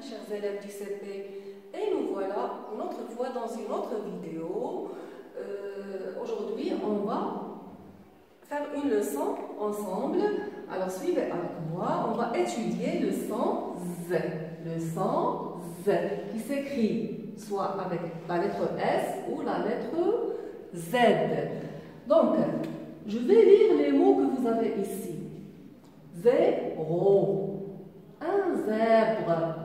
chers élèves du CP, et nous voilà une autre fois dans une autre vidéo. Aujourd'hui, on va faire une leçon ensemble. Alors suivez avec moi, on va étudier le son Z. Le son Z qui s'écrit soit avec la lettre S ou la lettre Z. Donc, je vais lire les mots que vous avez ici. Zéro, un zèbre,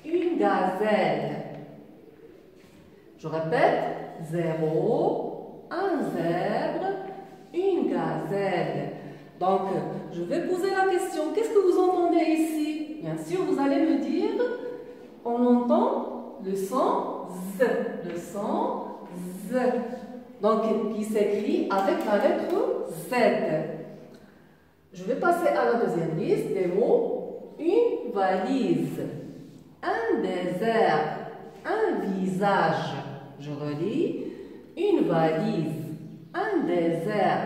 une gazelle. Je répète, zéro, un zèbre, une gazelle. Donc, je vais poser la question, qu'est-ce que vous entendez ici? Bien sûr, vous allez me dire, on entend le son Z, le son Z, donc qui s'écrit avec la lettre Z. Je vais passer à la deuxième liste des mots. Une valise, un désert, un visage. Je relis. Une valise, un désert,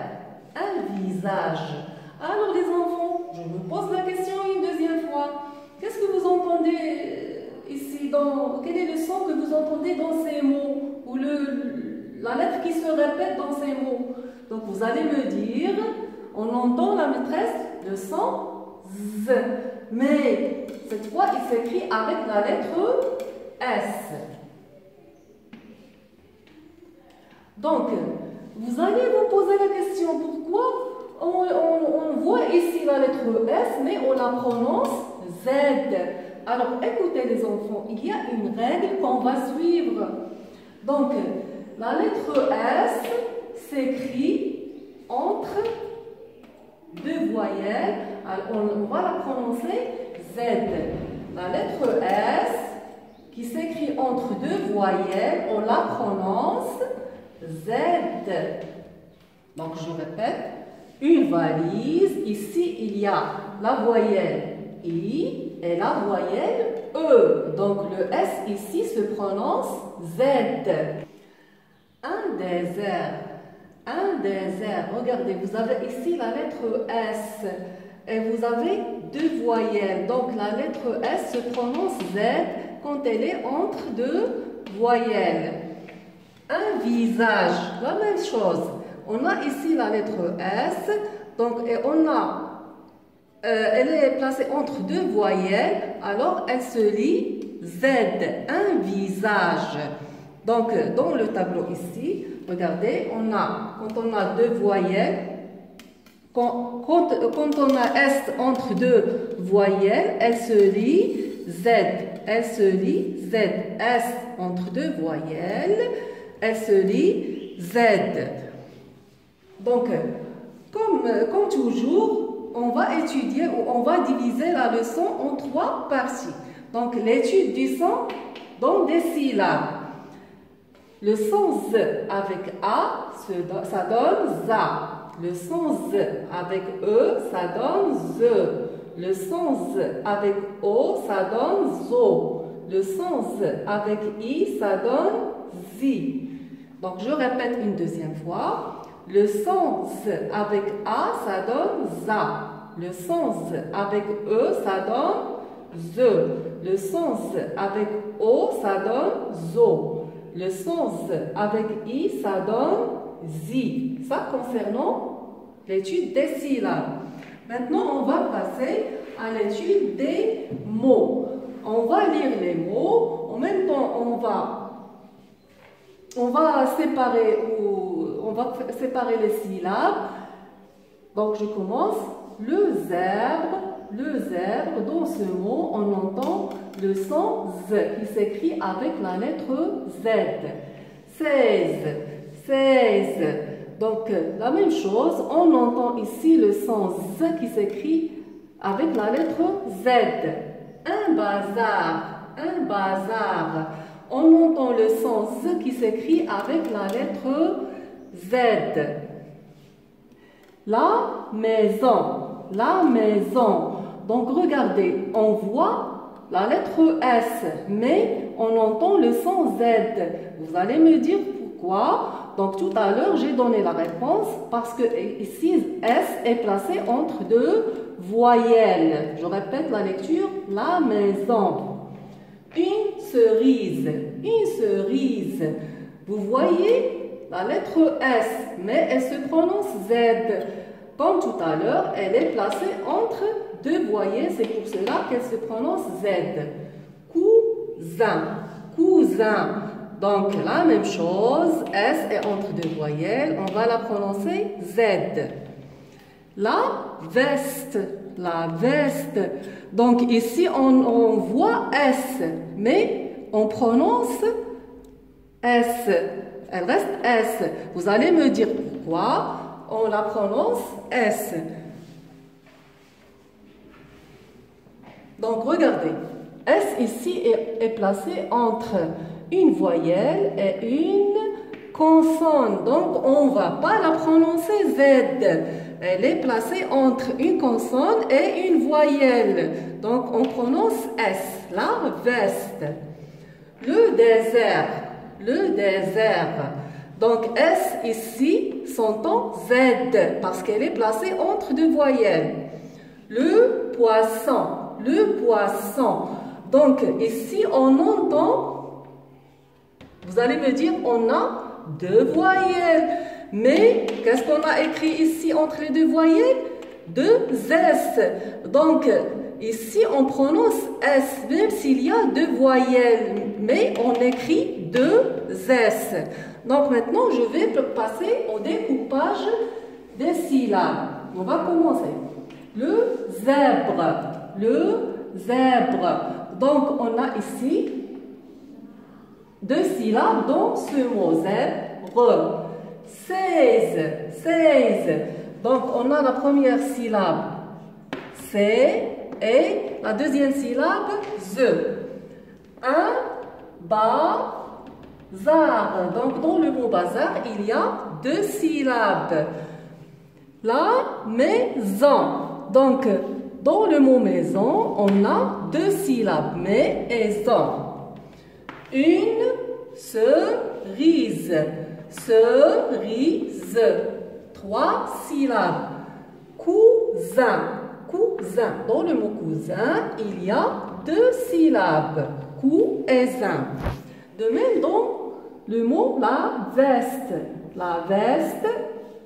un visage. Alors les enfants, je vous pose la question une deuxième fois. Qu'est-ce que vous entendez ici quel est le son que vous entendez dans ces mots ou la lettre qui se répète dans ces mots? Donc vous allez me dire, on entend la maîtresse, le son Z. Mais cette fois, il s'écrit avec la lettre S. Donc, vous allez vous poser la question, pourquoi on voit ici la lettre S, mais on la prononce Z. Alors, écoutez les enfants, il y a une règle qu'on va suivre. Donc, la lettre S s'écrit entre deux voyelles. Alors, on va la prononcer Z. La lettre S qui s'écrit entre deux voyelles, on la prononce Z. Donc, je répète, une valise. Ici, il y a la voyelle I et la voyelle E. Donc, le S ici se prononce Z. Un désert. Un désert. Regardez, vous avez ici la lettre S et vous avez deux voyelles. Donc, la lettre S se prononce Z quand elle est entre deux voyelles. Un visage, la même chose. On a ici la lettre S, donc et elle est placée entre deux voyelles, alors elle se lit Z, un visage. Donc, dans le tableau ici, regardez, quand on a deux voyelles, quand on a S entre deux voyelles, elle se lit Z. Elle se lit Z. S entre deux voyelles, elle se lit Z. Donc, comme toujours, on va étudier ou on va diviser la leçon en trois parties. Donc, l'étude du son dans des syllabes. Le son Z avec A, ça donne ZA. Le son Z avec E, ça donne Z. Le son Z avec O, ça donne ZO. Le son Z avec I, ça donne ZI. Donc, je répète une deuxième fois. Le son Z avec A, ça donne ZA. Le son Z avec E, ça donne Z. Le son Z avec O, ça donne ZO. Le son Z avec I, ça donne ZI. Ça concernant l'étude des syllabes. Maintenant, on va passer à l'étude des mots. On va lire les mots. En même temps, on va séparer les syllabes. Donc, je commence. Le zèbre, dans ce mot, on entend le son Z qui s'écrit avec la lettre Z. 16. Donc, la même chose, on entend ici le son Z qui s'écrit avec la lettre Z. Un bazar. On entend le son Z qui s'écrit avec la lettre Z. La maison. Donc, regardez, on voit la lettre S, mais on entend le son Z. Vous allez me dire pourquoi. Donc, tout à l'heure, j'ai donné la réponse parce que ici, S est placé entre deux voyelles. Je répète la lecture, la maison. Une cerise. Une cerise. Vous voyez la lettre S, mais elle se prononce Z. Comme tout à l'heure, elle est placée entre deux voyelles, c'est pour cela qu'elle se prononce Z. Cousin. Cousin. Donc, la même chose, S est entre deux voyelles, on va la prononcer Z. La veste. La veste. Donc, ici, on voit S, mais on prononce S. Elle reste S. Vous allez me dire pourquoi on la prononce S. Donc, regardez. S ici est placé entre une voyelle et une consonne. Donc, on ne va pas la prononcer Z. Elle est placée entre une consonne et une voyelle. Donc, on prononce S. La veste. Le désert. Le désert. Donc, S ici s'entend Z parce qu'elle est placée entre deux voyelles. Le poisson. Le poisson. Donc, ici, on entend, vous allez me dire, on a deux voyelles. Mais, qu'est-ce qu'on a écrit ici entre les deux voyelles? Deux S. Donc, ici, on prononce S, même s'il y a deux voyelles. Mais, on écrit deux S. Donc, maintenant, je vais passer au découpage des syllabes. On va commencer. Le zèbre. Le zèbre. Donc, on a ici deux syllabes dans ce mot, zèbre. 16, 16. Donc, on a la première syllabe, C, et la deuxième syllabe, Z. Un bazar. Donc, dans le mot bazar, il y a deux syllabes. La maison. Donc, dans le mot maison, on a deux syllabes, maison. Une cerise. Cerise. Trois syllabes. Cousin. Cousin. Dans le mot cousin, il y a deux syllabes. Cousin. De même dans le mot la veste. La veste,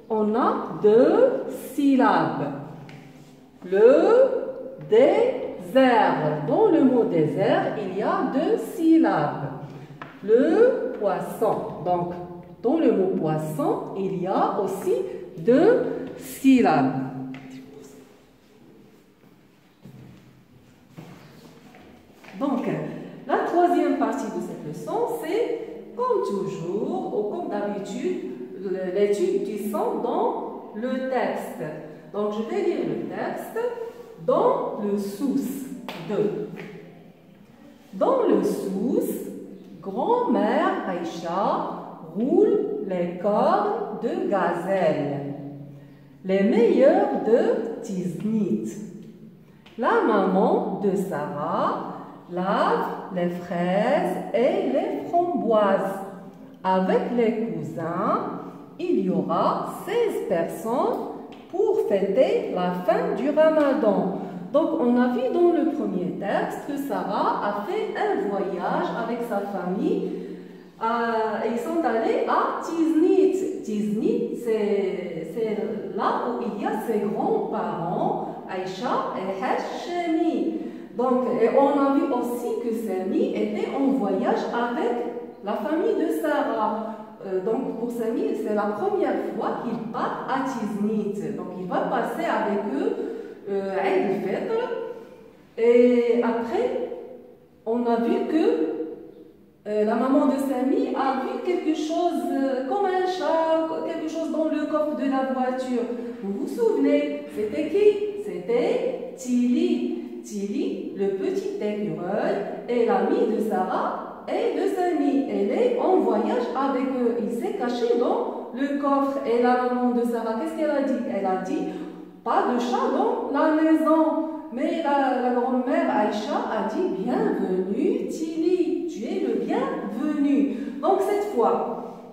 on a deux syllabes. Le désert. Dans le mot désert, il y a deux syllabes. Le poisson. Donc, dans le mot poisson, il y a aussi deux syllabes. Donc, la troisième partie de cette leçon, c'est, comme toujours, ou comme d'habitude, l'étude du son dans le texte. Donc, je vais lire le texte dans le sous 2. Dans le sous, grand-mère Aïcha roule les cornes de gazelle, les meilleurs de Tiznit. La maman de Sarah lave les fraises et les framboises. Avec les cousins, il y aura 16 personnes pour fêter la fin du Ramadan. Donc, on a vu dans le premier texte que Sarah a fait un voyage avec sa famille. Ils sont allés à Tiznit. Tiznit, c'est là où il y a ses grands-parents, Aïcha et Hachemi. Donc, et on a vu aussi que Sami était en voyage avec la famille de Sarah. Donc, pour Sami, c'est la première fois qu'il part à Tiznit. Donc, il va passer avec eux Eid al-Fitr. Et après, on a vu que la maman de Sami a vu quelque chose comme un chat, quelque chose dans le coffre de la voiture. Vous vous souvenez, c'était qui? C'était Tili. Tili, le petit écureuil, est l'ami de Sarah et de Sami. Elle est en voyage avec eux. Il s'est caché dans le coffre. Et la maman de Sarah, qu'est-ce qu'elle a dit? Elle a dit, pas de chat dans la maison. Mais la grand-mère Aïcha a dit, bienvenue Tili, tu es le bienvenu. Donc cette fois,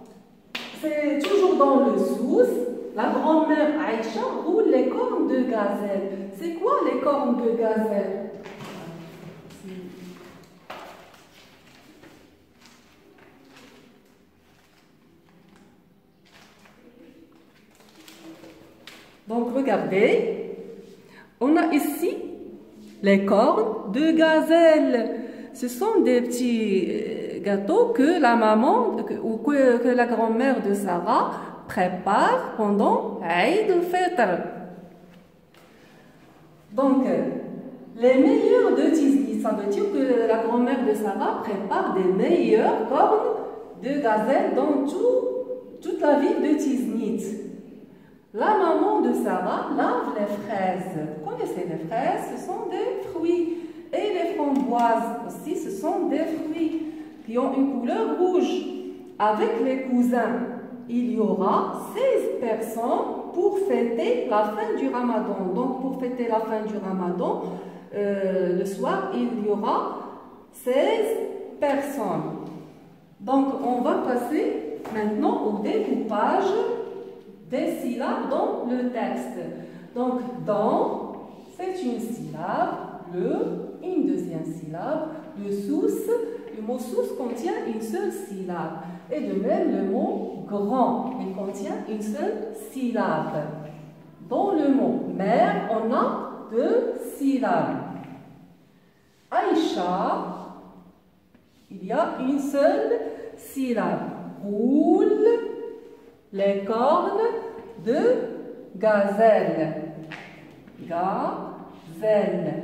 c'est toujours dans le sous, la grand-mère Aïcha roule les cornes de gazelle. C'est quoi les cornes de gazelle? Donc regardez, on a ici les cornes de gazelle. Ce sont des petits gâteaux que la maman ou que la grand-mère de Sarah prépare pendant Eid al-Fitr. Donc, les meilleurs de Tiznit, ça veut dire que la grand-mère de Sarah prépare des meilleures cornes de gazelle dans toute la ville de Tiznit. La maman de Sarah lave les fraises. Vous connaissez les fraises, ce sont des fruits. Et les framboises aussi, ce sont des fruits qui ont une couleur rouge. Avec les cousins, il y aura 16 personnes pour fêter la fin du Ramadan. Donc, pour fêter la fin du Ramadan, le soir, il y aura 16 personnes. Donc, on va passer maintenant au découpage des syllabes dans le texte. Donc, dans, c'est une syllabe, une deuxième syllabe, le mot sous contient une seule syllabe. Et de même, le mot grand, il contient une seule syllabe. Dans le mot mère, on a 2 syllabes. Aïcha, il y a une seule syllabe. Roule les cornes de gazelle. Gazelle.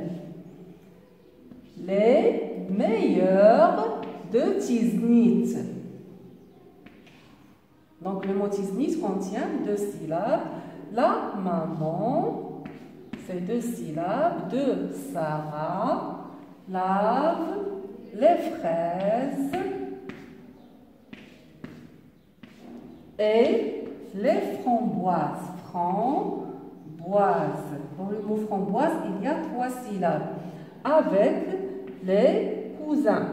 Les meilleurs de Tiznit. Donc le mot Tiznit contient 2 syllabes. La maman, c'est 2 syllabes de Sarah, lave les fraises et les framboises. Framboise. Dans le mot framboise, il y a 3 syllabes. Avec les cousins.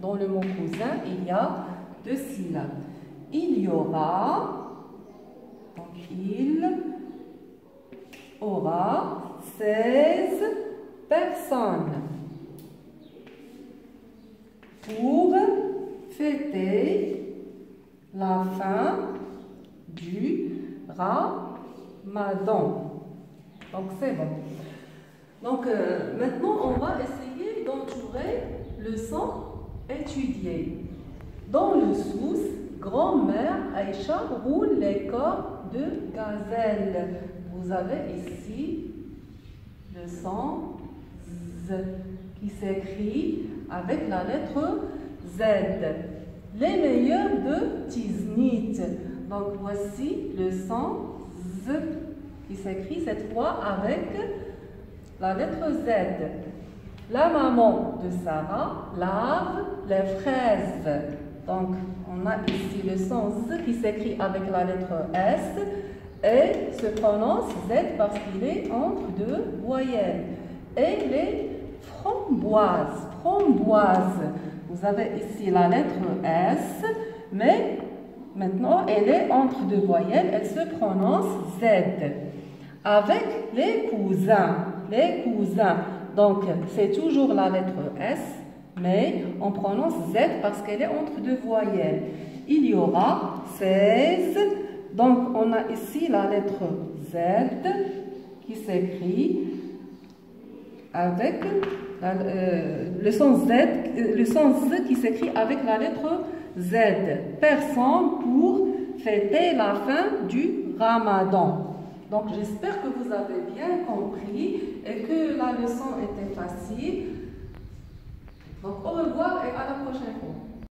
Dans le mot cousin, il y a 2 syllabes. Il y aura, donc il aura 16 personnes pour fêter la fin du Ramadan. Donc c'est bon. Donc maintenant on va essayer d'entourer le son étudié. Dans le sous, grand-mère Aïcha roule les cornes de gazelle. Vous avez ici le son Z qui s'écrit avec la lettre Z. Les meilleurs de Tiznit. Donc voici le son Z qui s'écrit cette fois avec la lettre Z. La maman de Sarah lave les fraises. Donc, on a ici le son Z qui s'écrit avec la lettre S et se prononce Z parce qu'il est entre 2 voyelles. Et les framboises. Framboises. Vous avez ici la lettre S, mais maintenant elle est entre 2 voyelles, elle se prononce Z. Avec les cousins. Les cousins. Donc, c'est toujours la lettre S, mais on prononce Z parce qu'elle est entre 2 voyelles. Il y aura 16. Donc, on a ici la lettre Z qui s'écrit avec le son Z qui s'écrit avec la lettre Z. Personne pour fêter la fin du Ramadan. Donc, j'espère que vous avez bien compris et que la leçon était facile. Donc, au revoir et à la prochaine fois.